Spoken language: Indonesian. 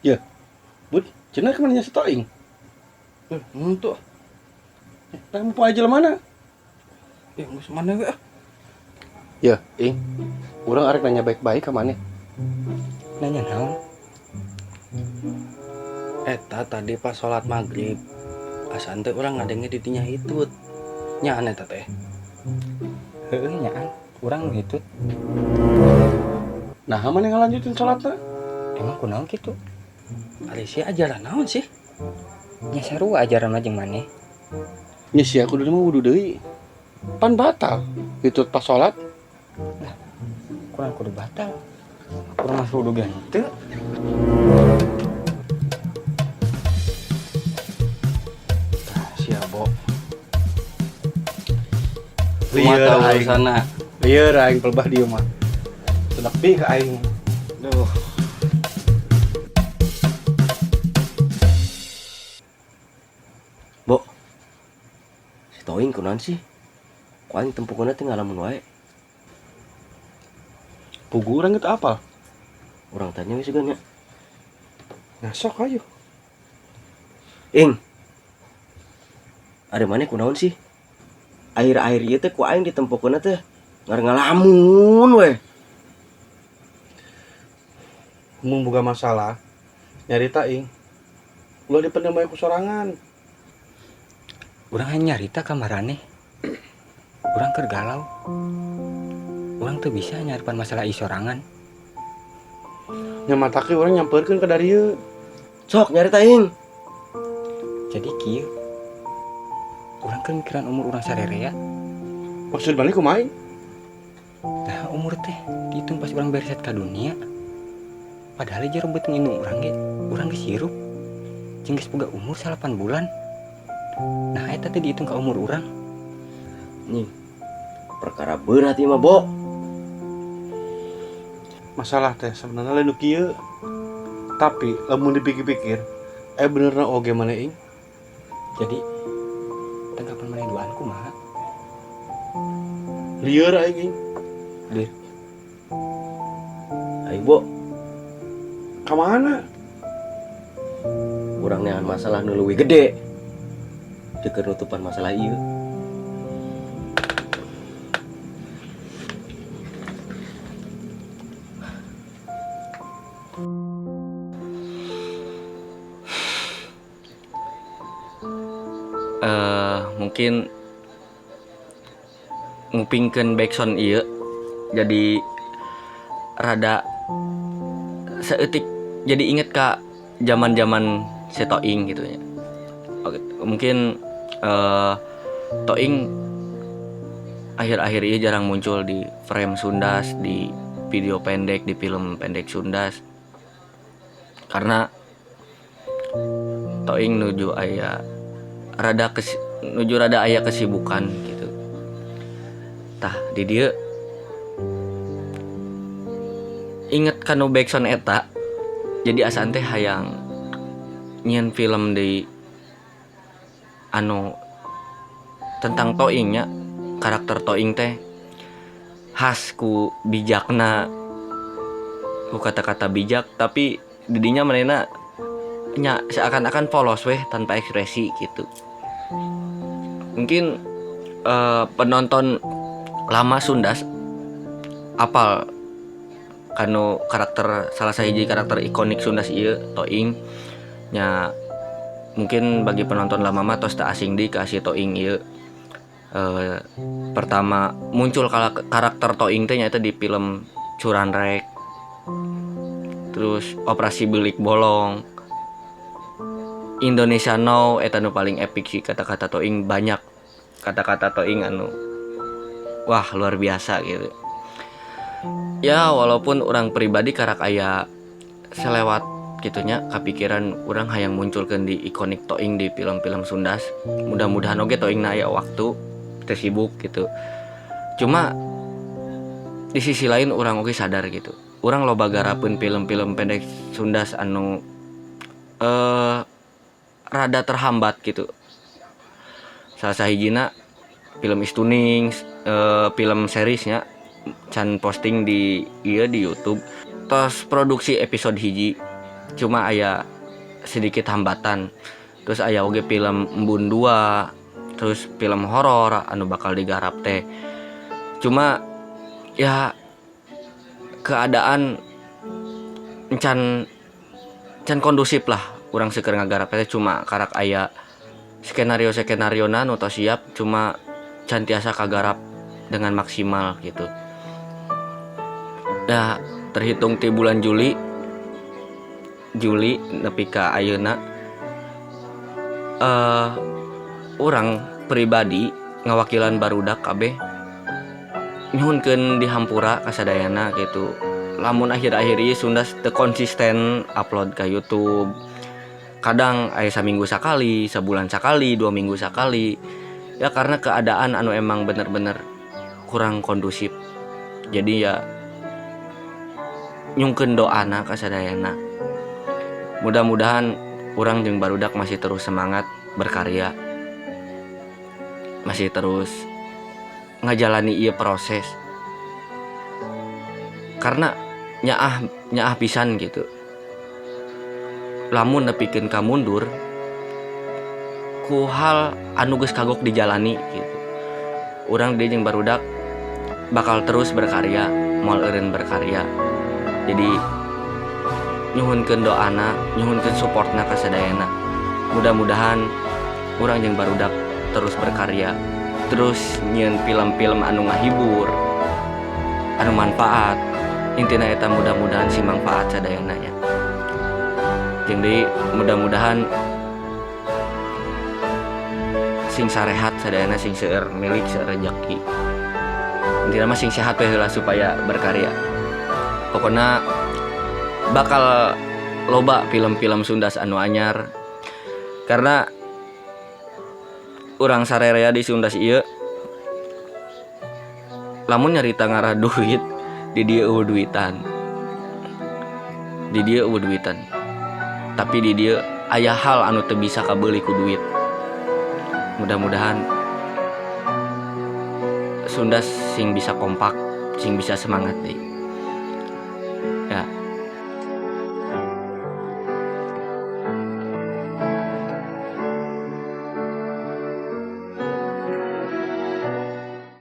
Ya, bud, cenah kemana nya setoing? Untuk Tah mau aja mana? geus mana we? Ya, ing. Urang arek nanya baik-baik ka maneh. Nanya naon? Eta tadi pas sholat maghrib, asan teh urang ngadenge di dinya hitut. Nyaan eta teh. Heueuh nyaan, urang nu hitut. Nah, maneh ngalanjutin salatna? Emang kunaon kitu? Ari sia ajaran naon sih? Nya sarua ajaran mah jeung maneh. Nya sia kudu mah wudu deui. Pan batal. Hitut pas salat. Kurang kudu batal. Urang mah wudu ge henteu. Sia bo. Lieur Kumaha aing. urusana? Lieur aing pelbah dieu mah. Sedak pi ka aing. Duh. Bo. Si Toing kunaon sih? Ku aing tempukeunna teh ngalamun wae. Pugu urang geus apal. Urang tanya we segan nya. Nah, sok ayo. Ing. Ada maneh kunaon sih? Air-air ieu teh ku aing ditempukeunna teh ngalamun we. Mun boga masalah nyarita ing. Ulah dipendam bae ku sorangan. Urang hanya nyarita ka marane. Urang keur galau. Urang teu bisa nyaripan masalah ieu sorangan. Nya matake urang nyampeurkeun ka dari ieu. Sok nyarita ing. Jadi kieu. Urang keur mikiran umur urang sarerea. Maksud maneh kumaha? Nah, umur teh dihitung pas urang bereset ka dunia. Padahal jero beuteung indung urang ge sirup. Jeung geus boga umur 8 bulan. Nah, eta teh dihitung ka umur urang. Nih. Perkara berat ieu mah, Bo. Masalah teh sebenarnya lain nu kieu. Tapi lamun dipikir-pikir, benerna oge maneh ing. Jadi tanggapan maneh duaan kumaha? Lieur aing ing. Aing, Bo, Ka mana? urang neangan masalah nu leuwih gede. Teu keur nutupan masalah ieu. Mungkin ngupingkeun backsound ieu jadi rada saeutik jadi inget ka zaman-zaman si Toing gitu ya. Oke, mungkin Toing akhir-akhir ini jarang muncul di frame Sundas, di video pendek, di film pendek Sundas. Karena Toing nuju rada aya kesibukan gitu. Tah di dieu inget kanu backsound eta jadi asan teh hayang nyieun film di anu tentang Toing nya, karakter Toing teh khas ku bijakna, ku kata-kata bijak tapi didinya manehna nya seakan-akan polos weh tanpa ekspresi gitu. Mungkin penonton lama Sundas apal kanu karakter salah sahiji karakter ikonik Sundas ieu Toing nya. Mungkin bagi penonton lama mah tos teu asing di ka si Toing ieu. Pertama muncul karakter Toing teh nyaeta di film Curanrek, terus Operasi Bilik Bolong, Indonesia Now eta nu paling epic sih. Kata-kata Toing banyak, kata-kata Toing anu wah luar biasa gitu ya. Walaupun orang pribadi karak aya selewat gitunya kapikiran orang hayang munculkeun di ikonik Toing di film-film Sundas. Mudah-mudahan oge Toingna aya waktu teu sibuk gitu. Cuma di sisi lain orang oge sadar gitu, orang loba garapeun film-film pendek Sundas anu rada terhambat gitu. Salah sahijina film Istuning, film seriesnya can posting di YouTube tos produksi episode hiji cuma aya sedikit hambatan. Terus aya oge film Embun 2, terus film horor anu bakal digarap teh. Cuma ya keadaan can kondusif lah urang seukeur ngagarap teh, cuma karak aya skenario na nu tos siap, cuma can tiasa kagarap dengan maksimal gitu. Ya terhitung ti bulan Juli nepi ka ayeuna urang pribadi ngawakilan barudak kabeh nyuhunkeun di hampura kasadayana gitu. Lamun akhir-akhir ieu Sunda teu konsisten upload ka YouTube. Kadang aya saminggu sakali, sabulan sakali, 2 minggu sakali. Ya karena keadaan anu emang bener-bener kurang kondusif. Jadi ya nyungkeun doana kasadayana. Mudah-mudahan urang jeung barudak masih terus semangat berkarya. Masih terus ngajalani ieu proses. Karena nyaah pisan gitu. Lamun nepikeun ka mundur ku hal anu geus kagok dijalani gitu. Urang dia jeung barudak bakal terus berkarya, moal eureun berkarya. Jadi nyuhunkeun doana, nyuhunkeun supportna ka sadayana. Mudah-mudahan urang jeung barudak terus berkarya, terus nyieun film-film anu ngahibur, anu manfaat. Intina eta mudah-mudahan si manfaat sadayana nya. Jeung deui mudah-mudahan sing sarehat sadayana, sing seueur milik seueur rejeki. Intina mah sing sehat we heula supaya berkarya. Pokona bakal loba film-film Sunda anu anyar. Karena urang sarerea di Sunda ieu lamun nyarita ngarah duit di dieu eueuh duitan. Tapi di dieu aya hal anu teu bisa kabeuli ku duit. Mudah-mudahan Sunda sing bisa kompak, sing bisa semangat deui.